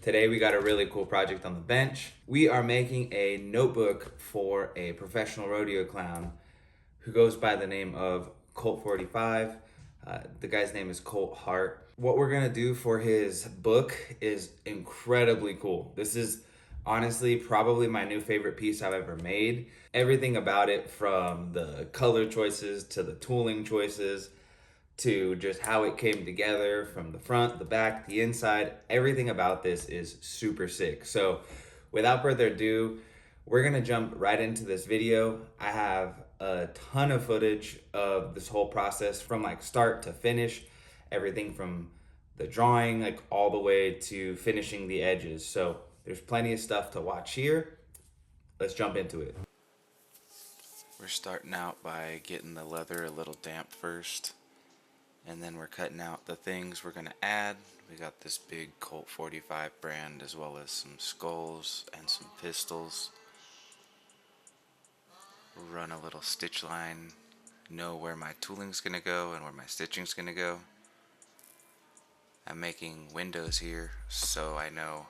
Today we got a really cool project on the bench. We are making a notebook for a professional rodeo clown who goes by the name of Colt 45. The guy's name is Colt Hart. What we're gonna do for his book is incredibly cool. This is honestly probably my new favorite piece I've ever made. Everything about it, from the color choices to the tooling choices to just how it came together from the front, the back, the inside. Everything about this is super sick. So, without further ado, we're gonna jump right into this video. I have a ton of footage of this whole process from like start to finish, everything from the drawing, like all the way to finishing the edges. So, there's plenty of stuff to watch here. Let's jump into it. We're starting out by getting the leather a little damp first. And then we're cutting out the things we're going to add. We got this big Colt 45 brand, as well as some skulls and some pistols. Run a little stitch line, know where my tooling's going to go and where my stitching's going to go. I'm making windows here, so I know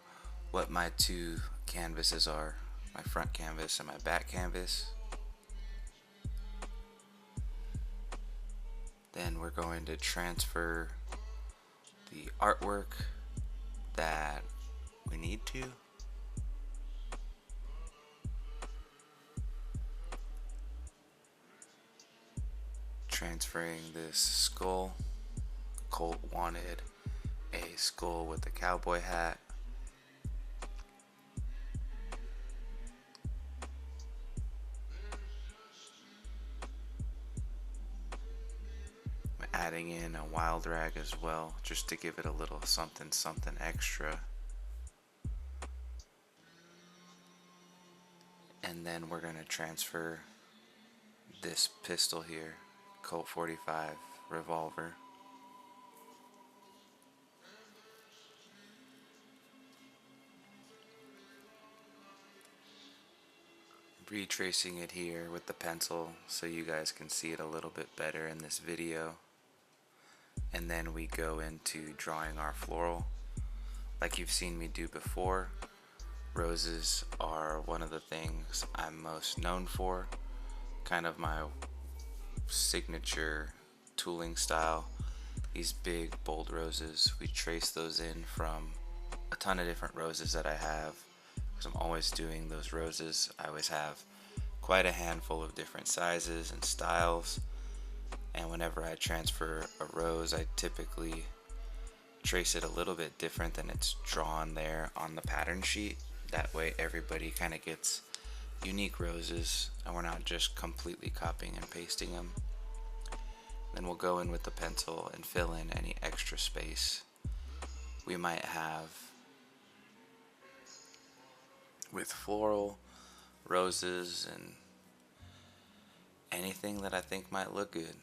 what my two canvases are, my front canvas and my back canvas. Then we're going to transfer the artwork that we need to. Transferring this skull. Colt wanted a skull with a cowboy hat. I'm adding in a wild rag as well, just to give it a little something extra. And then we're going to transfer this pistol here, Colt 45 revolver. Retracing it here with the pencil so you guys can see it a little bit better in this video. And then we go into drawing our floral. Like you've seen me do before, roses are one of the things I'm most known for. Kind of my signature tooling style. These big bold roses, we trace those in from a ton of different roses that I have, because I'm always doing those roses. I always have quite a handful of different sizes and styles, and whenever I transfer a rose, I typically trace it a little bit different than it's drawn there on the pattern sheet. That way everybody kind of gets unique roses and we're not just completely copying and pasting them. Then we'll go in with the pencil and fill in any extra space we might have with floral, roses, and anything that I think might look good.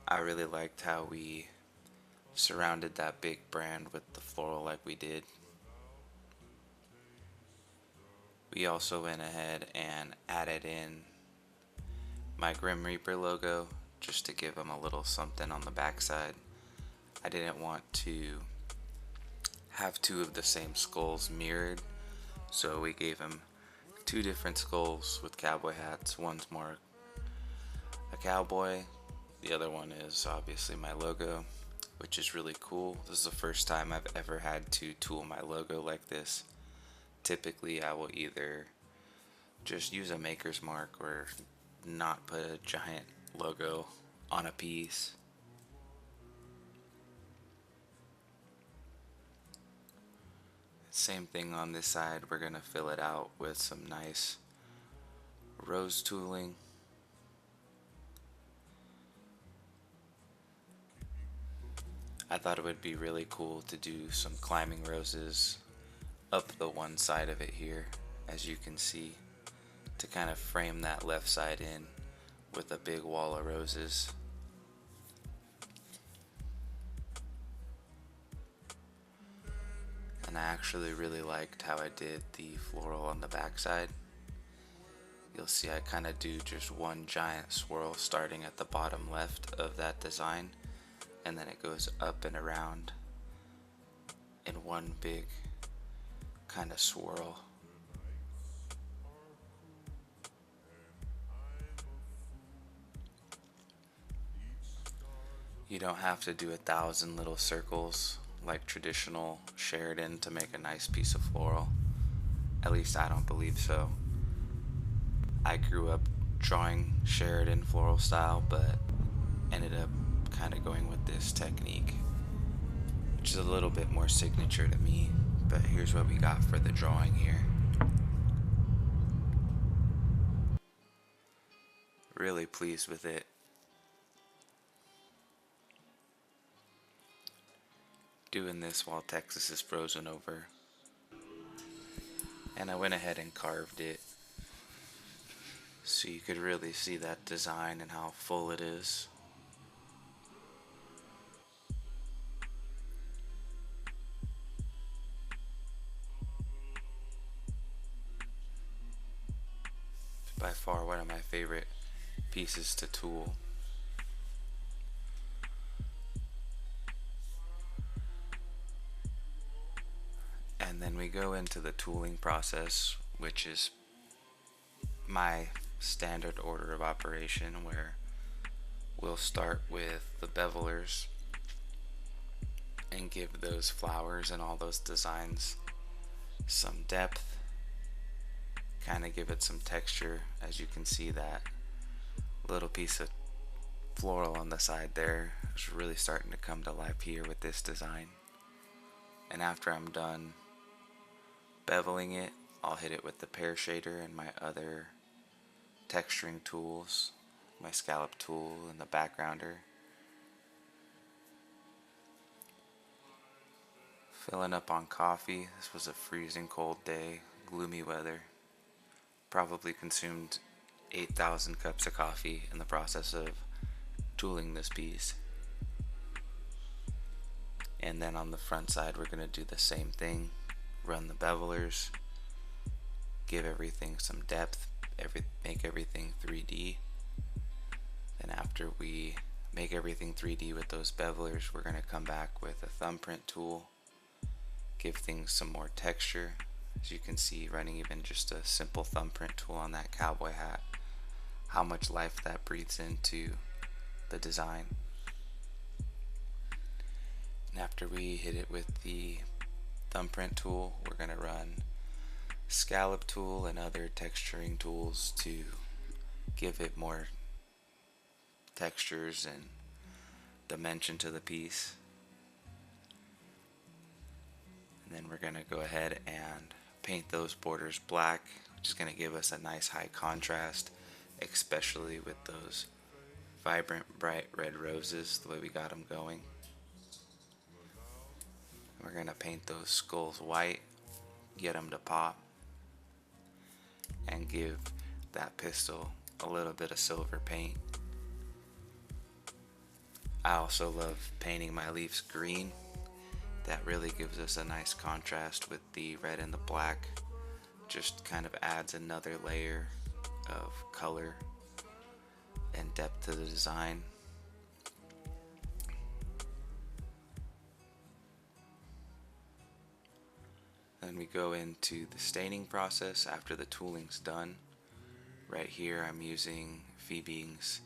I really liked how we surrounded that big brand with the floral like we did. We also went ahead and added in my Grim Reaper logo just to give them a little something on the backside. I didn't want to have two of the same skulls mirrored, so we gave him two different skulls with cowboy hats. One's more a cowboy, the other one is obviously my logo, which is really cool. This is the first time I've ever had to tool my logo like this. Typically I will either just use a maker's mark or not put a giant logo on a piece. Same thing on this side, we're going to fill it out with some nice rose tooling. I thought it would be really cool to do some climbing roses up the one side of it here, as you can see, to kind of frame that left side in with a big wall of roses. And I actually really liked how I did the floral on the back side. you'll see I kind of do just one giant swirl starting at the bottom left of that design, and then it goes up and around in one big kind of swirl. You don't have to do 1,000 little circles like traditional Sheridan to make a nice piece of floral. At least I don't believe so. I grew up drawing Sheridan floral style, but ended up kind of going with this technique, which is a little bit more signature to me. But here's what we got for the drawing here. Really pleased with it. Doing this while Texas is frozen over. And I went ahead and carved it so you could really see that design and how full it is. By far one of my favorite pieces to tool. And then we go into the tooling process, which is my standard order of operation, where we'll start with the bevelers and give those flowers and all those designs some depth, kind of give it some texture. As you can see, that little piece of floral on the side there is really starting to come to life here with this design. And after I'm done beveling it, I'll hit it with the pear shader and my other texturing tools, my scallop tool and the backgrounder. Filling up on coffee. This was a freezing cold day, gloomy weather. Probably consumed 8,000 cups of coffee in the process of tooling this piece. And then on the front side we're going to do the same thing. Run the bevelers, give everything some depth, make everything 3D. Then after we make everything 3D with those bevelers, we're going to come back with a thumbprint tool, give things some more texture. As you can see, running even just a simple thumbprint tool on that cowboy hat, how much life that breathes into the design. And after we hit it with the thumbprint tool, we're going to run scallop tool and other texturing tools to give it more textures and dimension to the piece. And then we're going to go ahead and paint those borders black, which is going to give us a nice high contrast, especially with those vibrant bright red roses, the way we got them going. We're going to paint those skulls white, get them to pop, and give that pistol a little bit of silver paint. I also love painting my leaves green. That really gives us a nice contrast with the red and the black. Just kind of adds another layer of color and depth to the design. Then we go into the staining process after the tooling's done. Right here I'm using Fiebing's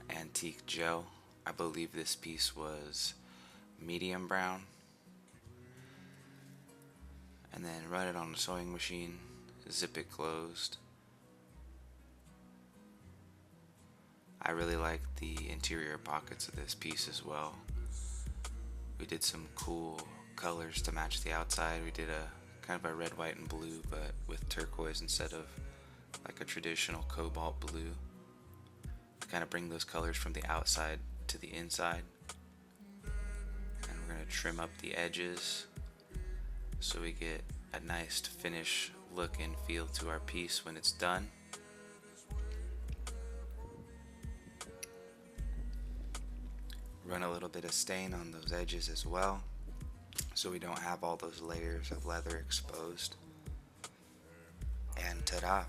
Antique Gel. I believe this piece was medium brown. And then run it on the sewing machine, zip it closed. I really like the interior pockets of this piece as well. We did some cool colors to match the outside. We did a kind of a red, white, and blue, but with turquoise instead of like a traditional cobalt blue. To kind of bring those colors from the outside to the inside. And we're going to trim up the edges so we get a nice finish look and feel to our piece when it's done. Run a little bit of stain on those edges as well, so we don't have all those layers of leather exposed. And ta-da!